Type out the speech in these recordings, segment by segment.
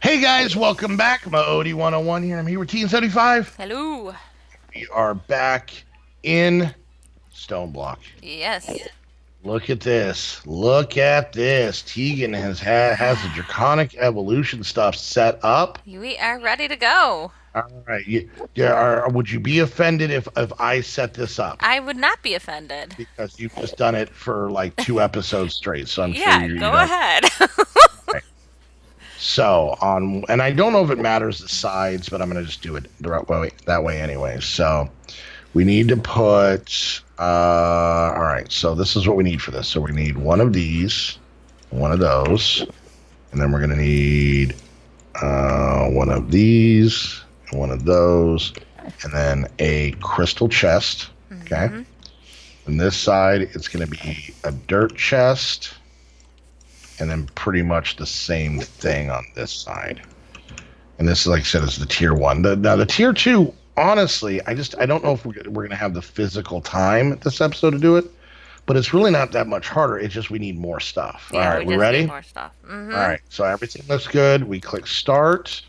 Hey guys, welcome back. Modii 101 here. I'm here with T75. Hello. We are back in Stoneblock. Yes. Look at this. Look at this. Tegan has the draconic evolution stuff set up. We are ready to go. All right. Would you be offended if I set this up? I would not be offended. Because you've just done it for like 2 episodes straight, so I'm sure Yeah, you go don't. ahead. Right. So and I don't know if it matters the sides, but I'm gonna just do it the right way that way anyway. So we need to put all right, so this is what we need for this. So we need one of these, one of those, and then we're gonna need one of these, one of those, and then a crystal chest. Okay. Mhm. On this side, it's gonna be a dirt chest, and then pretty much the same thing on this side. And this, like I said, is the tier 1. Now the tier 2, honestly, I don't know if we're going to have the physical time this episode to do it, but it's really not that much harder. It's just we need more stuff. Yeah, All right, we we just ready? need more stuff. Mhm. All right, so everything looks good. We click start.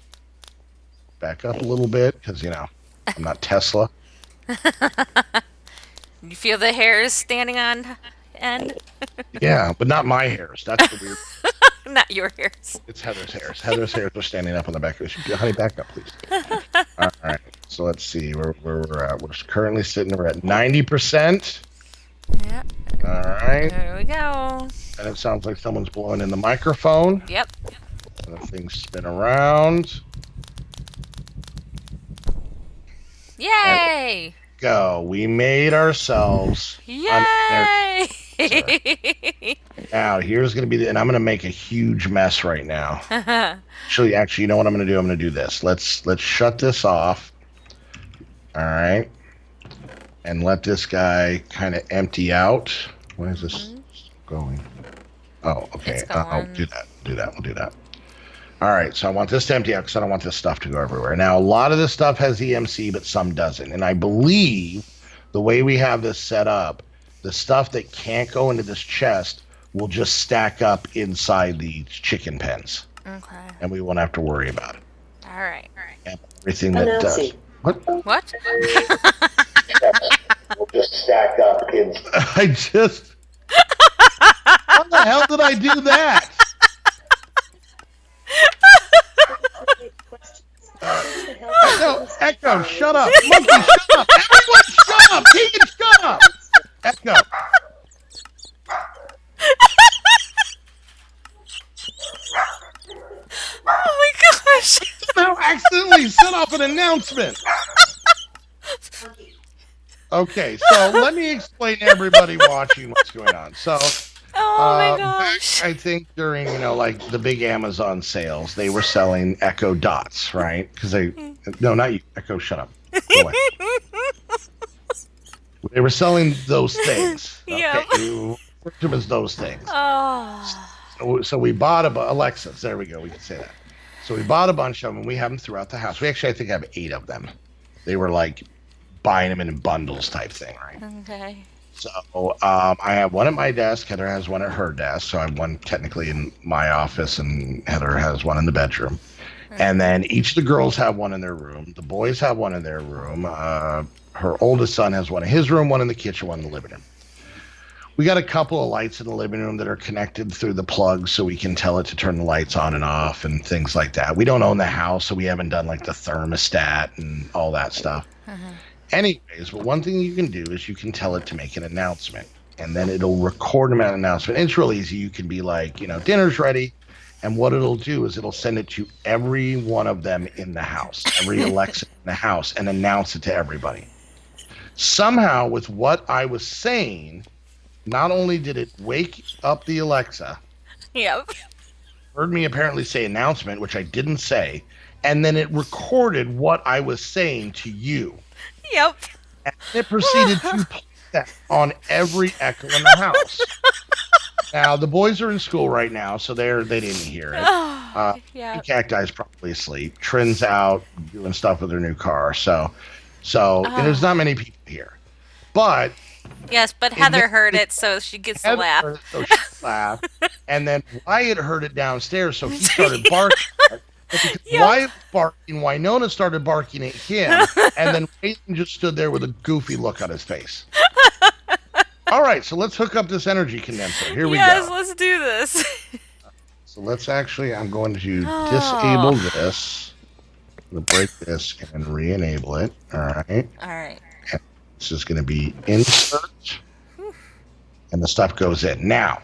Back up a little bit because, I'm not Tesla. You feel the hairs standing on end? Yeah, but not my hairs. That's the weird. Not your hairs. It's Heather's hairs. Heather's hairs are standing up on the back of it. Honey, back up, please. All right. So let's see where we're at. We're currently we're at 90%. Yeah. All right. There we go. And it sounds like someone's blowing in the microphone. Yep. And the things spin around. Yay! Go. We made ourselves. Yay! Now, here's going to be and I'm going to make a huge mess right now. Actually, you know what I'm going to do? I'm going to do this. Let's shut this off. All right. And let this guy kind of empty out. Why is this going? Oh, okay. I'll do that. We'll do that. All right. So I want this to empty out because I don't want this stuff to go everywhere. Now, a lot of this stuff has EMC, but some doesn't. And I believe the way we have this set up, the stuff that can't go into this chest will just stack up inside the chicken pens. Okay. And we won't have to worry about it. All right. And everything that does. What? What? We'll just stack up in. How the hell did I do that? Echo, shut up. Monkey, shut up. Everyone, shut up. Tegan, shut up. Echo. Oh my gosh! Somehow accidentally set off an announcement. Okay, so let me explain to everybody watching what's going on. So, Oh my gosh! back, I think during like the big Amazon sales, they were selling Echo Dots, right? Because no, not you, Echo, shut up. Go away. They were selling those things. Yep. Okay, refer to them as those things. Oh. So we bought Alexas. There we go. We can say that. So we bought a bunch of them. We have them throughout the house. We actually, I think, have 8 of them. They were like buying them in bundles type thing, right? Okay. So I have one at my desk. Heather has one at her desk. So I have one technically in my office, and Heather has one in the bedroom. And then each of the girls have one in their room. The boys have one in their room. Her oldest son has one in his room, one in the kitchen, one in the living room. We got a couple of lights in the living room that are connected through the plugs so we can tell it to turn the lights on and off and things like that. We don't own the house, so we haven't done like the thermostat and all that stuff. Anyways, but one thing you can do is you can tell it to make an announcement, and then it'll record an announcement. It's real easy. You can be like, dinner's ready. And what it'll do is it'll send it to every one of them in the house, every Alexa in the house, and announce it to everybody. Somehow, with what I was saying, not only did it wake up the Alexa, Yep. heard me apparently say announcement, which I didn't say, and then it recorded what I was saying to you. Yep. And it proceeded to play that on every Echo in the house. Now, the boys are in school right now, so they didn't hear it. Yeah. Cacti's probably asleep. Trin's out doing stuff with her new car. So and there's not many people here. But Yes, but Heather heard it, so she gets to laugh. So she laughed. And then Wyatt heard it downstairs, so he started barking. But because Yep. Wyatt was barking, Winona started barking at him, and then Raylan just stood there with a goofy look on his face. All right, so let's hook up this energy condenser. Here we Yes, go. let's do this. So let's actually, I'm going to disable Oh. this. I'm going to break this and re-enable it. All right. All right. And this is going to be insert, and the stuff goes in. Now,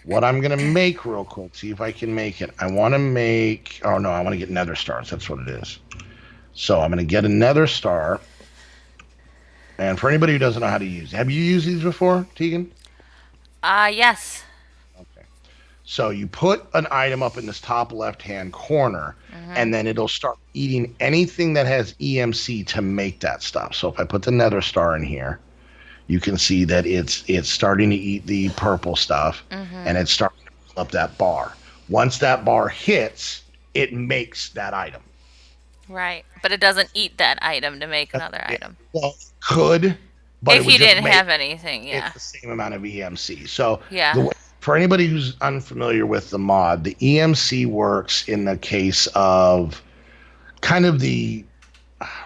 what I'm going to make real quick, see if I can make it. I want to make, oh no, I want to get nether stars. That's what it is. So I'm going to get a nether star. And for anybody who doesn't know how to use, have you used these before, Tegan? Yes. Okay. So you put an item up in this top left-hand corner, and then it'll start eating anything that has EMC to make that stuff. So if I put the nether star in here, you can see that it's starting to eat the purple stuff, and it's starting to fill up that bar. Once that bar hits, it makes that item. Right. But it doesn't eat that item to make another item. Well, it could, but if it would you just didn't make have anything, yeah. the same amount of EMC. So Yeah. for anybody who's unfamiliar with the mod, the EMC works in the case of kind of the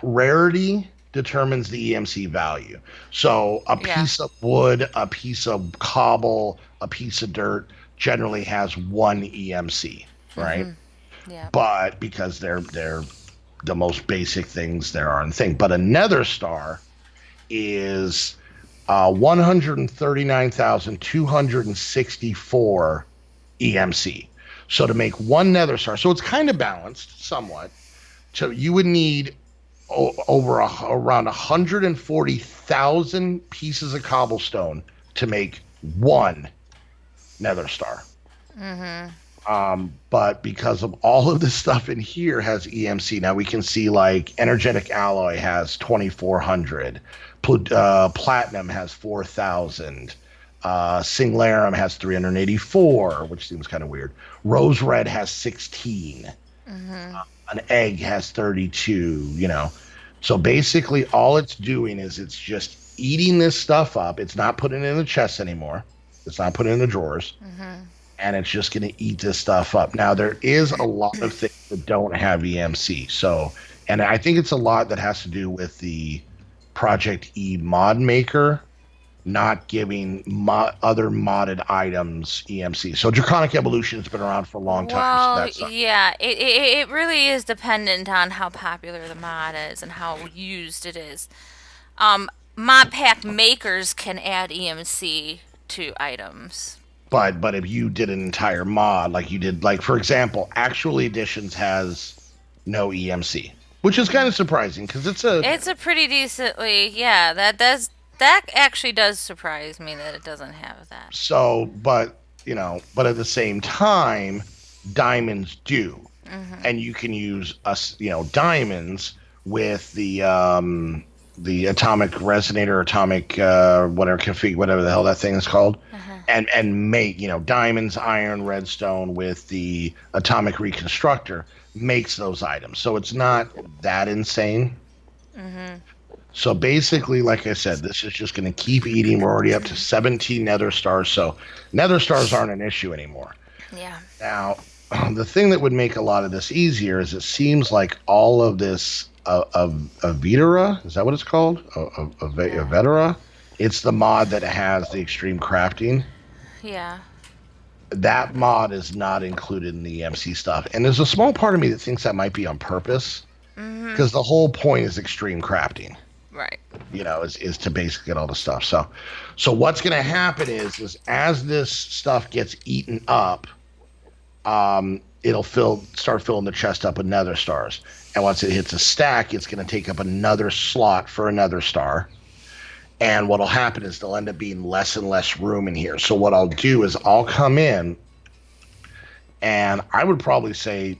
rarity determines the EMC value. So a piece of wood, a piece of cobble, a piece of dirt generally has one EMC, right? Yeah. But because they're the most basic things there are in the thing. But a nether star is 139,264 EMC. So to make one nether star, so it's kind of balanced somewhat. So you would need around 140,000 pieces of cobblestone to make one nether star. But because of all of this stuff in here has EMC, now we can see like energetic alloy has 2,400, platinum has 4,000, singularum has 384, which seems kind of weird. Rose red has 16. An egg has 32. So basically all it's doing is it's just eating this stuff up. It's not putting it in the chests anymore. It's not putting it in the drawers. And it's just going to eat this stuff up. Now, there is a lot of things that don't have EMC. So, and I think it's a lot that has to do with the Project E mod maker not giving other modded items EMC. So Draconic Evolution has been around for a long time. Well, yeah, it really is dependent on how popular the mod is and how used it is. Mod pack makers can add EMC to items. But if you did an entire mod, like you did, like for example, Actual Editions has no EMC, which is kind of surprising because it's a pretty decently, yeah. That actually does surprise me that it doesn't have that. So, but at the same time, diamonds do, and you can use diamonds with the atomic resonator, atomic whatever the hell that thing is called. And make diamonds, iron, redstone with the atomic reconstructor makes those items. So it's not that insane. So basically, like I said, this is just going to keep eating. We're already up to 17 nether stars. So nether stars aren't an issue anymore. Yeah. Now, the thing that would make a lot of this easier is it seems like all of this Avedera, is that what it's called? Avedera? It's the mod that has the extreme crafting. Yeah. That mod is not included in the EMC stuff. And there's a small part of me that thinks that might be on purpose. Because the whole point is extreme crafting. Right. Is to basically get all the stuff. So what's going to happen is as this stuff gets eaten up, it'll start filling the chest up with nether stars. And once it hits a stack, it's going to take up another slot for another star. And what'll happen is there'll end up being less and less room in here. So what I'll do is I'll come in, and I would probably say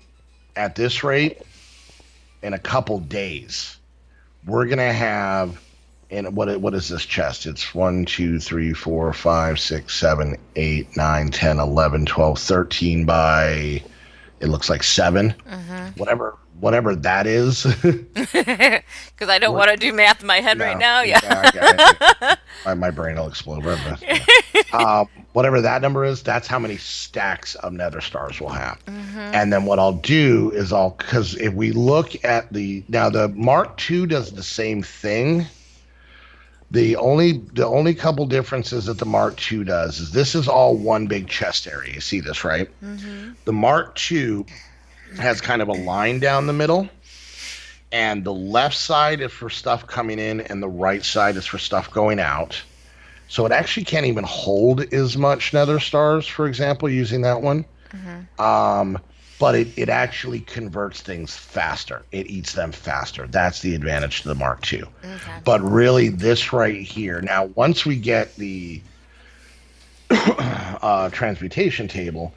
at this rate, in a couple days, we're going to have, and what is this chest? It's 1, 2, 3, 4, 5, 6, 7, 8, 9, 10, 11, 12, 13 by, it looks like 7. whatever that is. Because I don't want to do math in my head right No, now. Yeah. exactly. My brain will explode. But, yeah. Whatever that number is, that's how many stacks of nether stars we'll have. And then what I'll do is because if we look at the Mark II does the same thing. The only couple differences that the Mark II does is this is all one big chest area. You see this, right? The Mark II has kind of a line down the middle, and the left side is for stuff coming in, and the right side is for stuff going out. So it actually can't even hold as much nether stars, for example, using that one. But it actually converts things faster. It eats them faster. That's the advantage to the Mark II. Okay. But really, this right here, now once we get the transmutation table,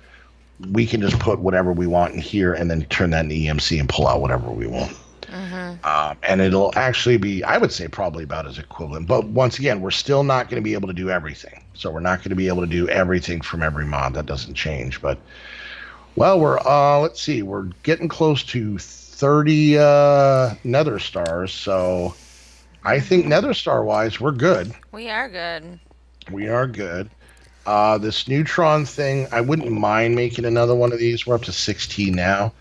we can just put whatever we want in here and then turn that into EMC and pull out whatever we want. And it'll actually be, I would say, probably about as equivalent. But once again, we're still not going to be able to do everything. So we're not going to be able to do everything from every mod. That doesn't change. But, well, we're, let's see, we're getting close to 30 nether stars. So I think nether star-wise, we're good. We are good. We are good. This neutron thing, I wouldn't mind making another one of these. We're up to 16 now.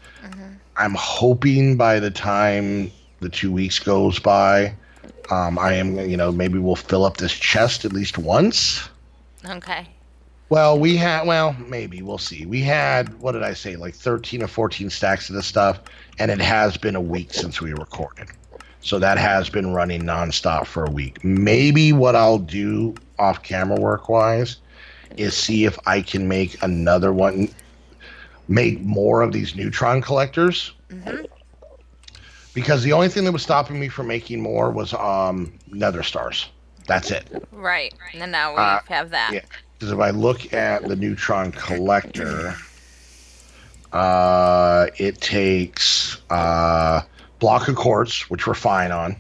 I'm hoping by the time the 2 weeks goes by, I am, maybe we'll fill up this chest at least once. Okay. Well, maybe we'll see. We had, what did I say, like 13 or 14 stacks of this stuff, and it has been a week since we recorded. So that has been running nonstop for a week. Maybe what I'll do off camera work wise is see if I can make another one, make more of these neutron collectors. Because the only thing that was stopping me from making more was nether stars. That's it. Right. And now we have that. Yeah. Because if I look at the neutron collector, it takes block of quartz, which we're fine on.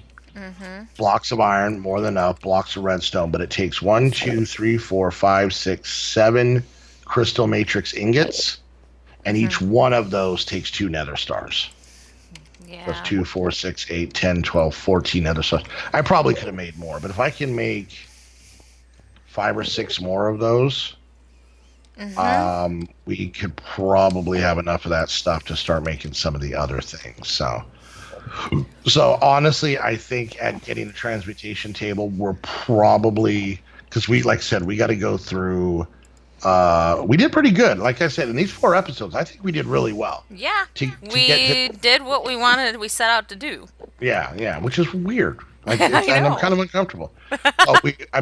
Blocks of iron, more than enough. Blocks of redstone, but it takes 1, 2, 3, 4, 5, 6, 7 crystal matrix ingots, and each one of those takes 2 nether stars. Yeah. That's 2, 4, 6, 8, 10, 12, 14 nether stars. I probably could have made more, but if I can make 5 or 6 more of those, we could probably have enough of that stuff to start making some of the other things. So honestly, I think at getting the transmutation table, we're probably, because like I said, we got to go through. We did pretty good. Like I said, in these 4 episodes, I think we did really well. Yeah, we did what we wanted. We set out to do. Yeah, which is weird. And I'm kind of uncomfortable.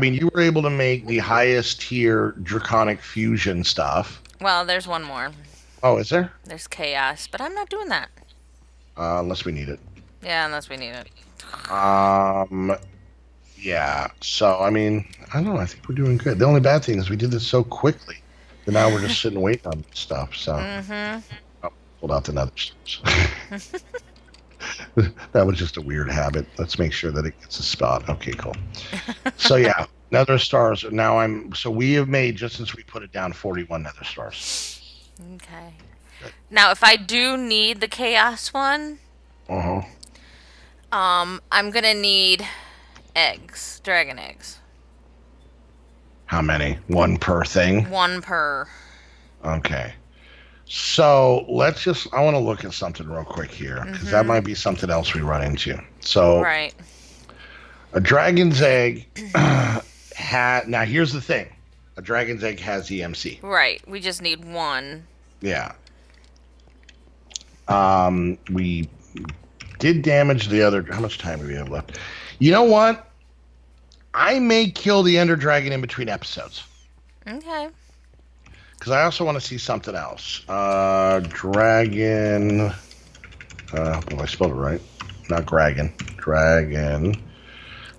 You were able to make the highest tier draconic fusion stuff. Well, there's one more. Oh, is there? There's chaos, but I'm not doing that. Unless we need it. Yeah, unless we need it. Yeah. So, I don't know. I think we're doing good. The only bad thing is we did this so quickly that now we're just sitting waiting on stuff. So, pulled out the nether stars. That was just a weird habit. Let's make sure that it gets a spot. Okay, cool. So, yeah, nether stars. Now so we have made, just since we put it down, 41 nether stars. Okay. Now, if I do need the chaos one, I'm gonna need eggs, dragon eggs. How many? 1 per thing? 1 per. Okay. So I want to look at something real quick here, because that might be something else we run into. So, right. A dragon's egg now here's the thing. A dragon's egg has EMC. Right. We just need 1. Yeah. We did damage the other. How much time do we have left? You know what? I may kill the Ender Dragon in between episodes. Okay. Because I also want to see something else. Dragon. Well, I spelled it right. Not Dragon.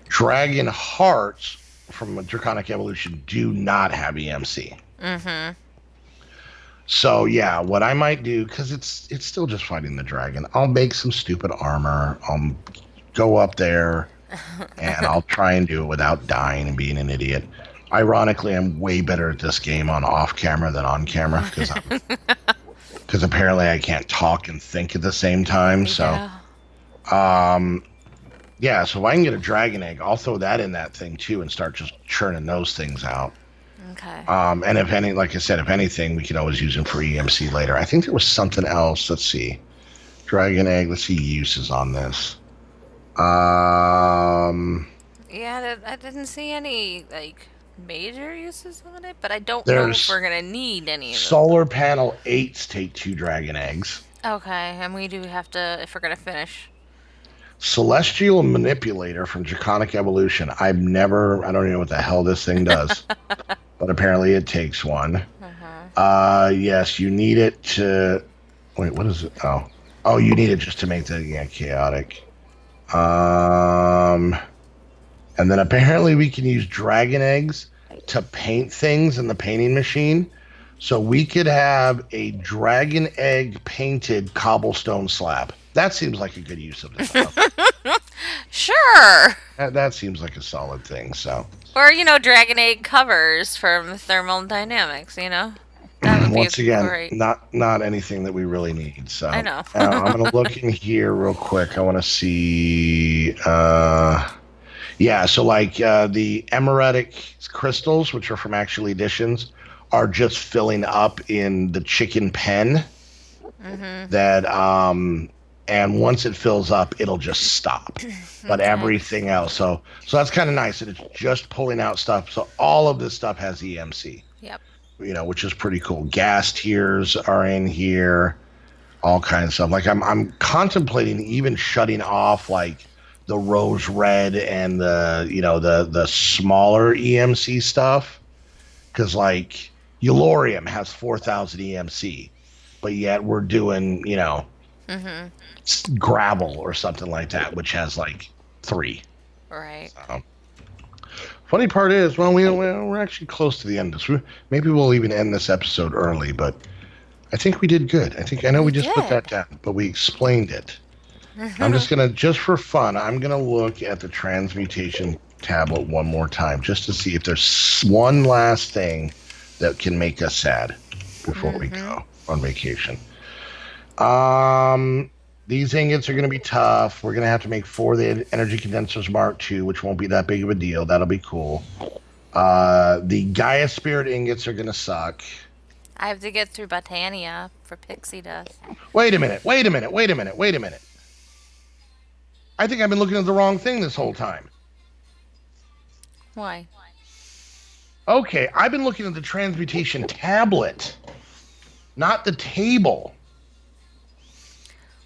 Dragon hearts from a Draconic Evolution do not have EMC. So yeah, what I might do, because it's still just fighting the dragon, I'll make some stupid armor. I'll go up there and I'll try and do it without dying and being an idiot. Ironically, I'm way better at this game on off camera than on camera because because apparently I can't talk and think at the same time. So, Yeah. um, yeah. So if I can get a dragon egg, I'll throw that in that thing too and start just churning those things out. Okay. And if any, like I said, if anything, we could always use them for EMC later. I think there was something else. Let's see. Dragon egg. Let's see uses on this. Um, Yeah, I didn't see any like major uses on it, but I don't know if we're there's gonna need any of them. solar panel eights take 2 dragon eggs. Okay, and we do have to if we're gonna finish. Celestial manipulator from Draconic Evolution. I don't even know what the hell this thing does, but apparently it takes one. Yes, you need it to. Wait, what is it? Oh, you need it just to make the chaotic. And then apparently we can use dragon eggs to paint things in the painting machine. So we could have a dragon egg painted cobblestone slab. That seems like a good use of this stuff. Sure. That seems like a solid thing. So Or dragon egg covers from thermal dynamics. That would be once again, great. not anything that we really need. So I know. I'm gonna look in here real quick. I want to see. Yeah, so like the emeretic crystals, which are from Actual Editions, are just filling up in the chicken pen. That and once it fills up, it'll just stop. But everything else, so that's kind of nice that it's just pulling out stuff. So all of this stuff has EMC. Yep. Which is pretty cool. Gas tiers are in here, all kinds of stuff. Like I'm contemplating even shutting off like the rose red and the smaller EMC stuff, because like Eulorium has 4,000 EMC, but yet we're doing gravel or something like that, which has like 3. Right. So, funny part is, well, we're actually close to the end of this. Maybe we'll even end this episode early, but I think we did good. I know we just put that down, but we explained it. I'm just for fun, I'm gonna look at the transmutation tablet one more time just to see if there's one last thing that can make us sad before we go on vacation. These ingots are gonna be tough. We're gonna have to make 4 of the energy condensers Mark II, which won't be that big of a deal. That'll be cool. The Gaia Spirit ingots are gonna suck. I have to get through Botania for pixie dust. Wait a minute. I think I've been looking at the wrong thing this whole time. Why? Okay, I've been looking at the transmutation tablet, not the table.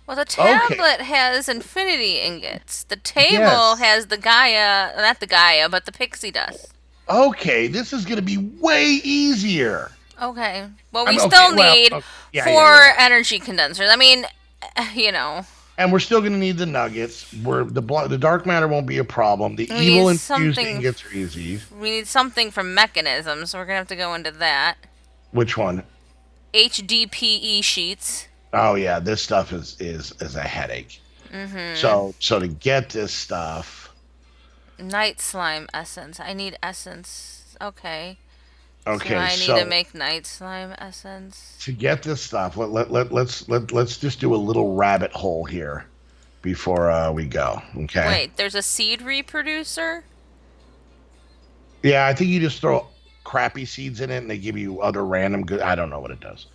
Well, the tablet has infinity ingots. The table has the Gaia, not the Gaia, but the pixie dust. Okay, this is going to be way easier. Okay. Well, we still need 4 energy condensers. I mean, And we're still going to need the nuggets. The dark matter won't be a problem. The evil infused ingots are easy. We need something from mechanism, so we're going to have to go into that. Which one? HDPE sheets. Oh yeah, this stuff is a headache. So to get this stuff, night slime essence. I need essence. Okay. Okay. So I need to make night slime essence. To get this stuff, let's just do a little rabbit hole here before we go. Okay. Wait, there's a seed reproducer? Yeah, I think you just throw crappy seeds in it and they give you other random good. I don't know what it does.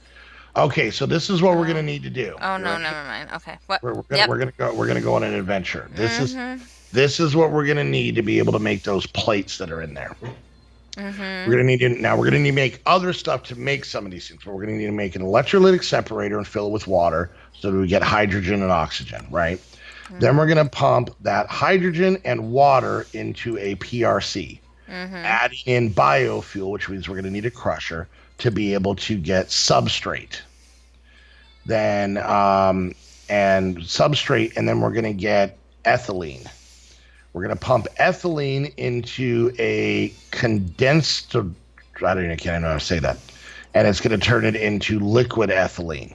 Okay, so this is what we're gonna need to do. Oh no, never mind. Okay, what? We're gonna go on an adventure. This is what we're gonna need to be able to make those plates that are in there. We're gonna need to make other stuff to make some of these things. But we're gonna need to make an electrolytic separator and fill it with water so that we get hydrogen and oxygen, right? Then we're gonna pump that hydrogen and water into a PRC, adding in biofuel, which means we're gonna need a crusher to be able to get substrate. Then and substrate, and then we're gonna get ethylene. We're going to pump ethylene into a condensed, I can't know how to say that. And it's going to turn it into liquid ethylene.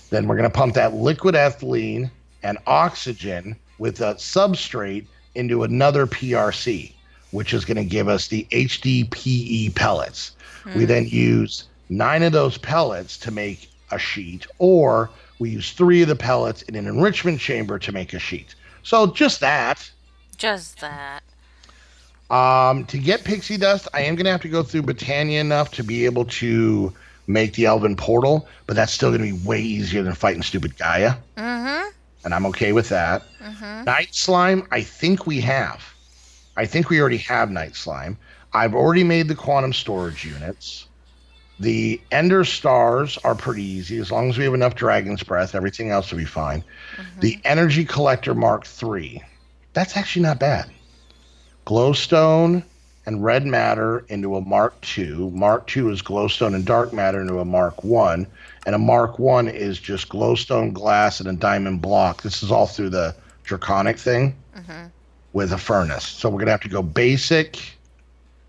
Then we're going to pump that liquid ethylene and oxygen with a substrate into another PRC, which is going to give us the HDPE pellets. We then use 9 of those pellets to make a sheet, or we use 3 of the pellets in an enrichment chamber to make a sheet. So just that. Just that. To get pixie dust, I am going to have to go through Britannia enough to be able to make the elven portal, but that's still going to be way easier than fighting stupid Gaia. Mm-hmm. And I'm okay with that. Mm-hmm. Night slime, I think we have. I think we already have night slime. I've already made the quantum storage units. The ender stars are pretty easy. As long as we have enough dragon's breath, everything else will be fine. Mm-hmm. The energy collector Mark III, that's actually not bad. Glowstone and red matter into a Mark II. Mark II is glowstone and dark matter into a Mark I. And a Mark I is just glowstone glass and a diamond block. This is all through the draconic thing with a furnace. So we're going to have to go basic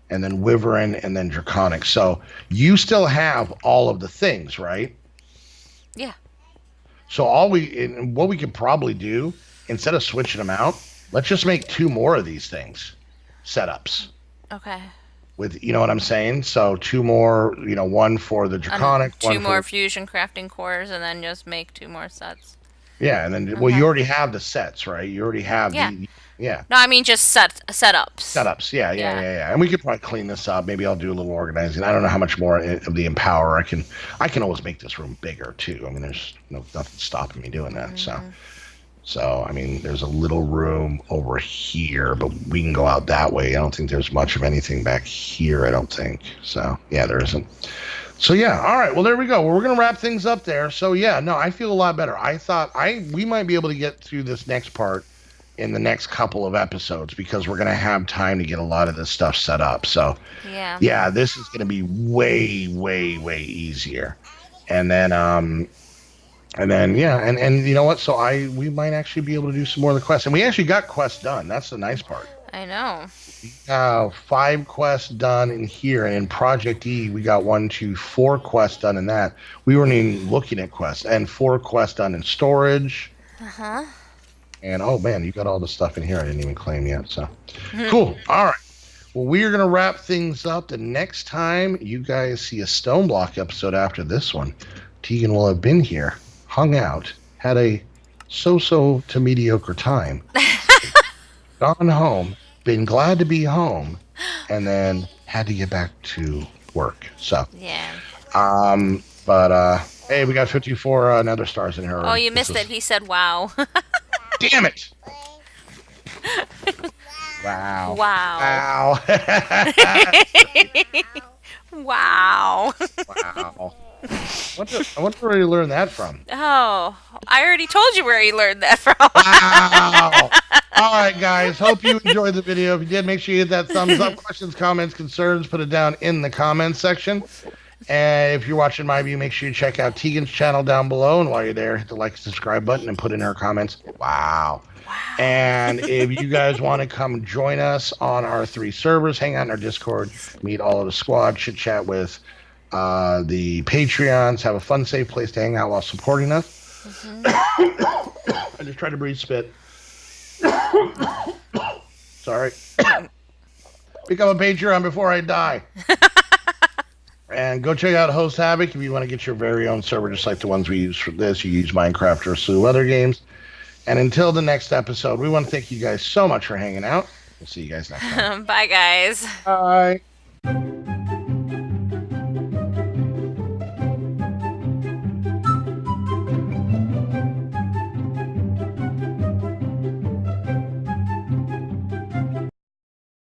and then wyvern and then draconic. So you still have all of the things, right? Yeah. So what we could probably do, instead of switching them out, let's just make 2 more of these things. Setups Okay. with, you know what I'm saying? So 2 more, one for the draconic, And 2 one more for, fusion crafting cores, and then just make 2 more sets. yeah, and then well, you already have the sets, right? You already have yeah. No, I mean just setups. Setups, yeah. And we could probably clean this up. Maybe I'll do a little organizing. I don't know how much more of the empower I can always make this room bigger too. I mean, there's nothing stopping me doing that. So, I mean, there's a little room over here, but we can go out that way. I don't think there's much of anything back here, I don't think. So, yeah, there isn't. So, yeah, all right. Well, there we go. Well, we're going to wrap things up there. So, yeah, no, I feel a lot better. I thought we might be able to get through this next part in the next couple of episodes because we're going to have time to get a lot of this stuff set up. So, yeah, this is going to be way, way, way easier. And then, yeah, and you know what? So we might actually be able to do some more of the quests, and we actually got quests done. That's the nice part. I know. We have 5 quests done in here, and in Project E, we got 4 quests done in that. We weren't even looking at quests, and 4 quests done in storage. And oh man, you got all the stuff in here I didn't even claim yet. So cool. All right. Well, we are gonna wrap things up. The next time you guys see a Stoneblock episode after this one, Tegan will have been here, hung out, had a so-so to mediocre time, gone home, been glad to be home, and then had to get back to work. So yeah. But hey, we got 54 nether stars in here. Oh, you missed it. He said, "Wow." Damn it! Wow. Wow. Wow. Wow. I wonder where you learned that from. Oh, I already told you where he learned that from. Wow. All right, guys. Hope you enjoyed the video. If you did, make sure you hit that thumbs up. Questions, comments, concerns, put it down in the comments section. And if you're watching my view, make sure you check out Tegan's channel down below. And while you're there, hit the like and subscribe button and put in her comments. Wow. And if you guys want to come join us on our 3 servers, hang out in our Discord, meet all of the squad, chit chat with the Patreons, have a fun, safe place to hang out while supporting us. I just tried to breathe spit. Sorry. Become a Patreon before I die. And go check out HostHavoc if you want to get your very own server, just like the ones we use for this. You use Minecraft or a slew of other games. And until the next episode, we want to thank you guys so much for hanging out. We'll see you guys next time. Bye, guys. Bye.